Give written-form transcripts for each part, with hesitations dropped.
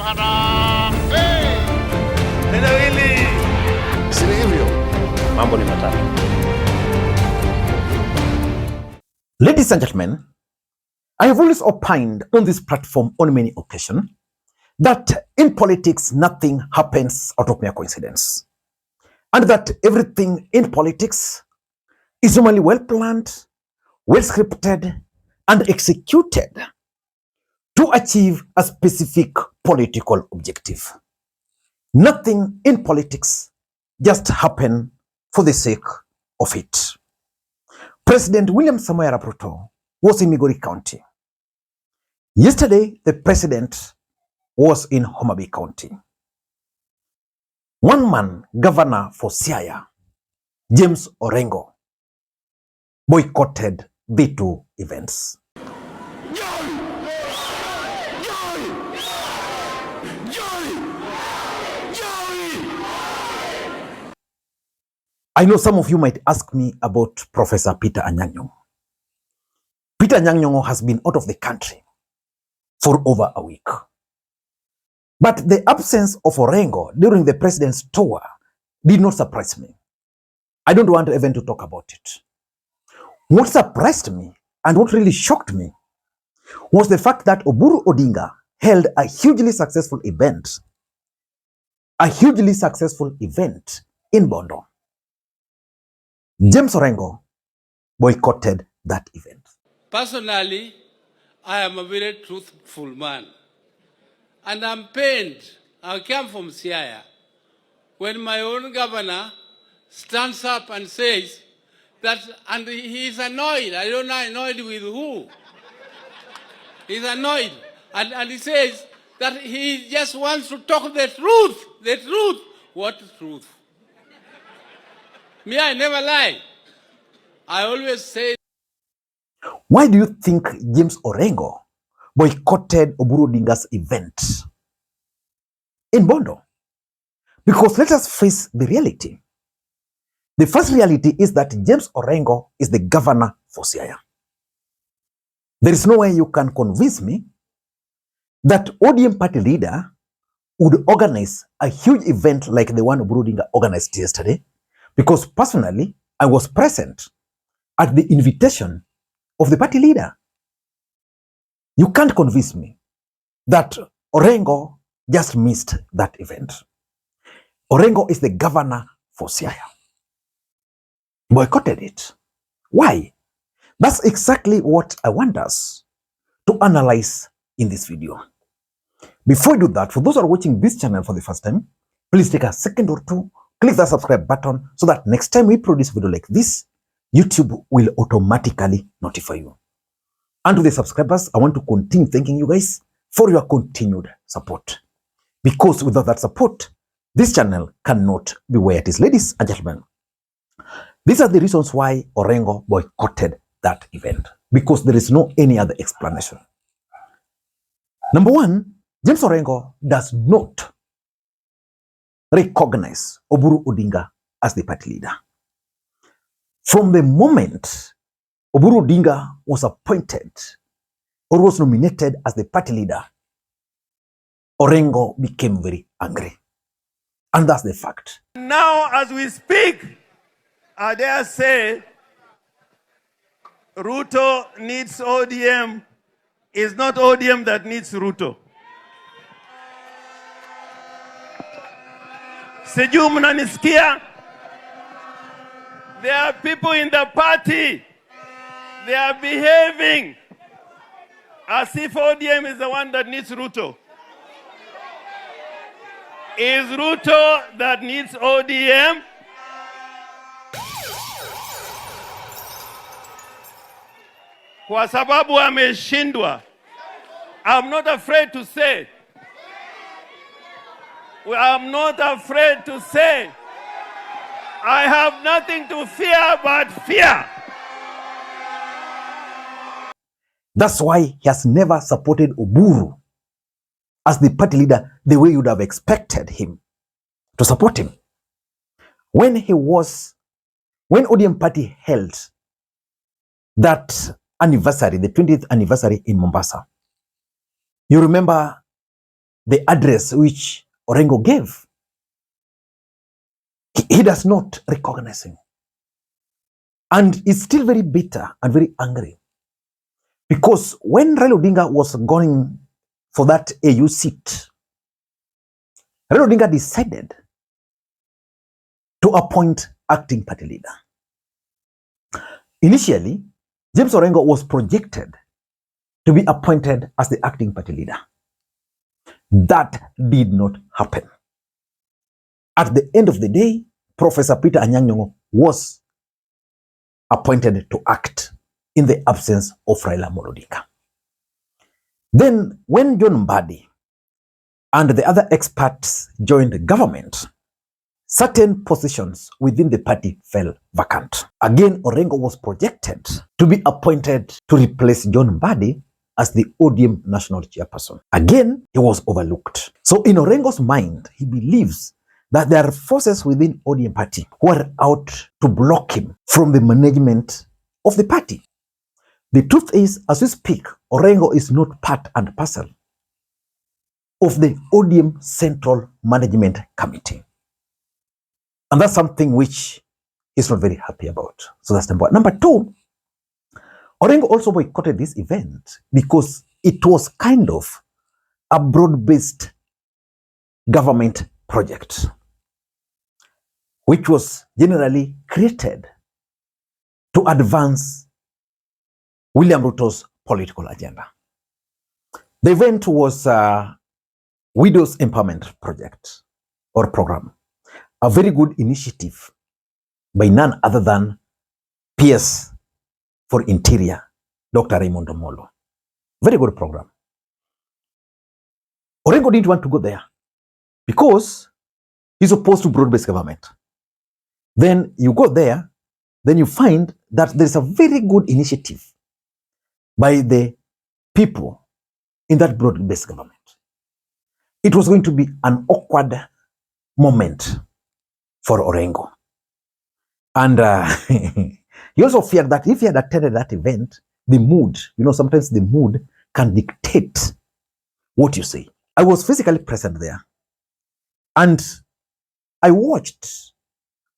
Harambee! Eneo hili si hivyo. Mambo ni matatu. Ladies and gentlemen, I have always opined on this platform on many occasions that in politics nothing happens out of mere coincidence, and that everything in politics is normally well planned, well scripted, and executed to achieve a specific political objective. Nothing in politics just happen for the sake of it. President William Samoei Arap Ruto was in Migori County. Yesterday, the president was in Homa Bay County. One man, governor for Siaya, James Orengo, boycotted the two events. I know some of you might ask me about Professor Peter Anyang' Nyong'o. Peter Anyang' Nyong'o has been out of the country for over a week. But the absence of Orengo during the president's tour did not surprise me. I don't want even to talk about it. What surprised me and what really shocked me was the fact that Oburu Odinga held a hugely successful event in Bondo. James Orengo boycotted that event. Personally, I am a very truthful man. And I'm pained. I came from Siaya. When my own governor stands up and says that, and he's annoyed. I don't know annoyed with who. He's annoyed. And he says that he just wants to talk the truth. The truth. What truth? Me, I never lie. I always say. Why do you think James Orengo boycotted Oburu Odinga's event in Bondo? Because let us face the reality. The first reality is that James Orengo is the governor for Siaya. There is no way you can convince me that ODM party leader would organize a huge event like the one Oburu Odinga organized yesterday, because personally, I was present at the invitation of the party leader. You can't convince me that Orengo just missed that event. Orengo is the governor for Siaya. Boycotted it. Why? That's exactly what I want us to analyze in this video. Before I do that, for those who are watching this channel for the first time, please take a second or two, click the subscribe button so that next time we produce a video like this, YouTube will automatically notify you. And to the subscribers, I want to continue thanking you guys for your continued support. Because without that support, this channel cannot be where it is. Ladies and gentlemen, these are the reasons why Orengo boycotted that event. Because there is no any other explanation. Number one, James Orengo does not recognize Oburu Odinga as the party leader. From the moment Oburu Odinga was appointed or was nominated as the party leader, Orengo became very angry. And that's the fact. Now, as we speak, I dare say, Ruto needs ODM. It's not ODM that needs Ruto. Sijui mnanisikia? There are people in the party. They are behaving as if ODM is the one that needs Ruto. Is Ruto that needs ODM? Kwa sababu ameshindwa. I'm not afraid to say. I'm not afraid to say. I have nothing to fear but fear. That's why he has never supported Oburu as the party leader the way you would have expected him to support him. When ODM party held that anniversary, the 20th anniversary in Mombasa, you remember the address which Orengo gave. He does not recognize him. And is still very bitter and very angry. Because when Raila Odinga was going for that AU seat, Raila Odinga decided to appoint acting party leader. Initially, James Orengo was projected to be appointed as the acting party leader. That did not happen. At the end of the day, Professor Peter Anyang' Nyong'o was appointed to act in the absence of Raila Odinga. Then, when John Mbadi and the other experts joined the government, certain positions within the party fell vacant. Again, Orengo was projected to be appointed to replace John Mbadi as the ODM national chairperson. Again, he was overlooked. So in Orengo's mind, he believes that there are forces within ODM party who are out to block him from the management of the party. The truth is, as we speak, Orengo is not part and parcel of the ODM Central Management Committee. And that's something which he's not very happy about. So that's number one. Number two, Orengo also boycotted this event because it was kind of a broad-based government project, which was generally created to advance William Ruto's political agenda. The event was a Widows Empowerment Project or program, a very good initiative by none other than PS for Interior, Dr. Raymond Omolo. Very good program. Orengo didn't want to go there because he's opposed to broad-based government. Then you go there, then you find that there's a very good initiative by the people in that broad-based government. It was going to be an awkward moment for Orengo. And he also feared that if he had attended that event, the mood, sometimes the mood can dictate what you say. I was physically present there. And I watched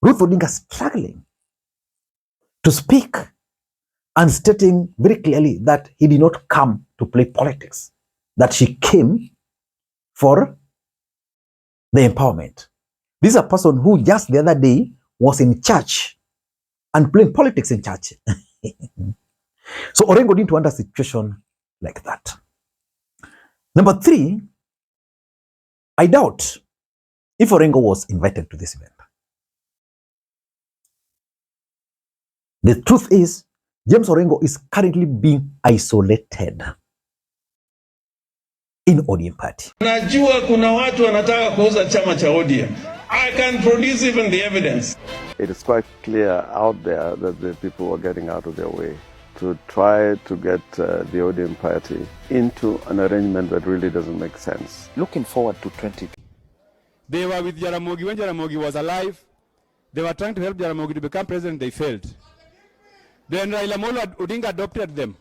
Ruth Odinga struggling to speak and stating very clearly that he did not come to play politics, that she came for the empowerment. This is a person who just the other day was in church and playing politics in church. So Orengo didn't want a situation like that. Number three, I doubt if Orengo was invited to this event. The truth is, James Orengo is currently being isolated in ODM party. Najua kuna watu wanataka kuuza chama cha ODM. I can produce even the evidence. It is quite clear out there that the people were getting out of their way to try to get the ODM party into an arrangement that really doesn't make sense. Looking forward to 20. They were with Jaramogi when Jaramogi was alive. They were trying to help Jaramogi to become president. They failed. Then Raila Odinga adopted them.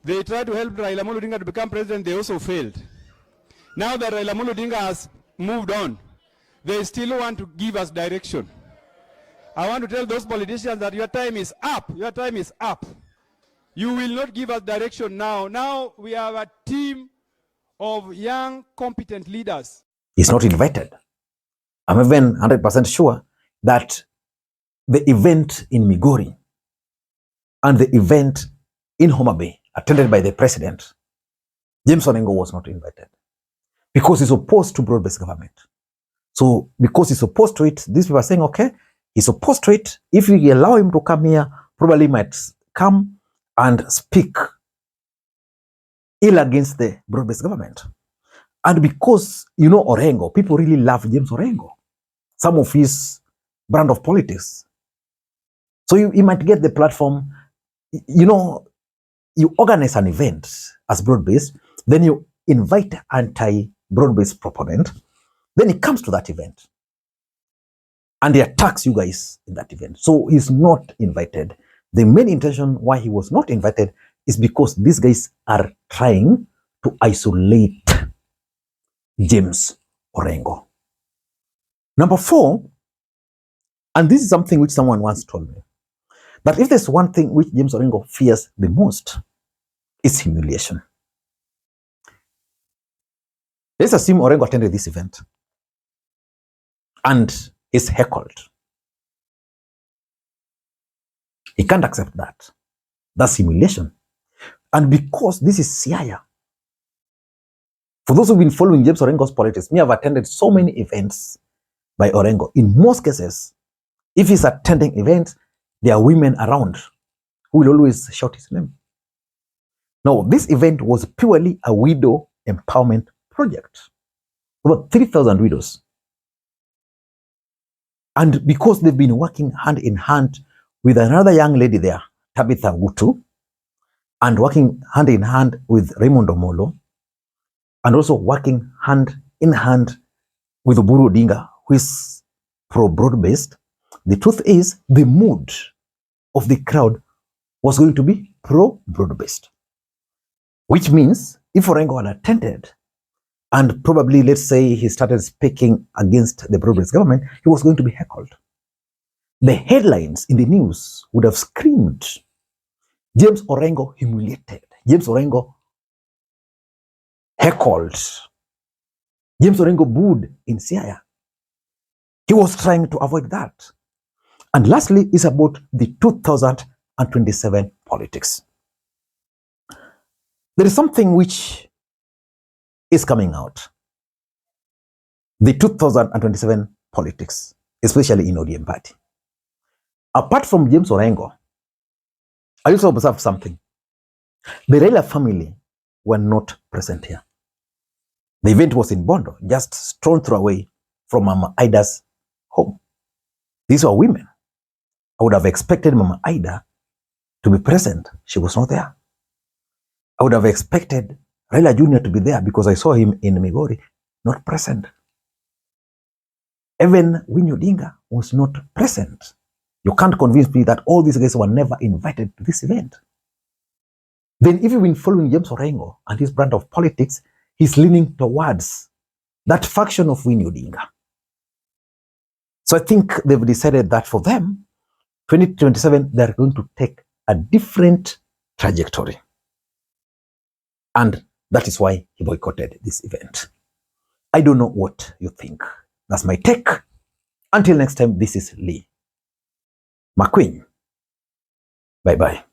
They tried to help Raila Odinga to become president. They also failed. Now that Raila Odinga has moved on, they still want to give us direction. I want to tell those politicians that your time is up. Your time is up. You will not give us direction now. Now we have a team of young, competent leaders. He's not invited. I'm even 100% sure that the event in Migori and the event in Homa Bay, attended by the president, James Orengo was not invited because he's opposed to broad-based government. So because he's opposed to it, these people are saying, okay, he's opposed to it. If we allow him to come here, probably might come and speak ill against the broad-based government. And because, Orengo, people really love James Orengo, some of his brand of politics. So you might get the platform, you organize an event as broad-based, then you invite anti-broad-based proponent, then he comes to that event and he attacks you guys in that event. So he's not invited. The main intention why he was not invited is because these guys are trying to isolate James Orengo. Number 4, and this is something which someone once told me, that if there's one thing which James Orengo fears the most, it's humiliation. Let's assume Orengo attended this event and is heckled. He can't accept that. That's humiliation. And because this is Siaya, for those who've been following James Orengo's politics, me have attended so many events by Orengo. In most cases, if he's attending events, there are women around who will always shout his name. Now, this event was purely a widow empowerment project. Over 3,000 widows. And because they've been working hand in hand with another young lady there, Tabitha Gutu, and working hand in hand with Raymond Omolo, and also working hand in hand with Oburu Odinga, who is pro-broad-based, the truth is the mood of the crowd was going to be pro-broad-based. Which means if Orengo had attended, and probably, let's say, he started speaking against the broad-based government, he was going to be heckled. The headlines in the news would have screamed, James Orengo humiliated, James Orengo heckled, James Orengo booed in Siaya. He was trying to avoid that. And lastly, is about the 2027 politics. There is something which is coming out. The 2027 politics, especially in ODM party. Apart from James Orengo, I also observed something. The Raila family were not present here. The event was in Bondo, just stone throw away from Mama Ida's home. These were women. I would have expected Mama Ida to be present. She was not there. I would have expected Raila Jr. to be there because I saw him in Migori, not present. Even Winnie Odinga was not present. You can't convince me that all these guys were never invited to this event. Then if you've been following James Orengo and his brand of politics, he's leaning towards that faction of Winnie Odinga. So I think they've decided that for them, 2027, they're going to take a different trajectory. And that is why he boycotted this event. I don't know what you think. That's my take. Until next time, this is Lee McQueen. Bye-bye.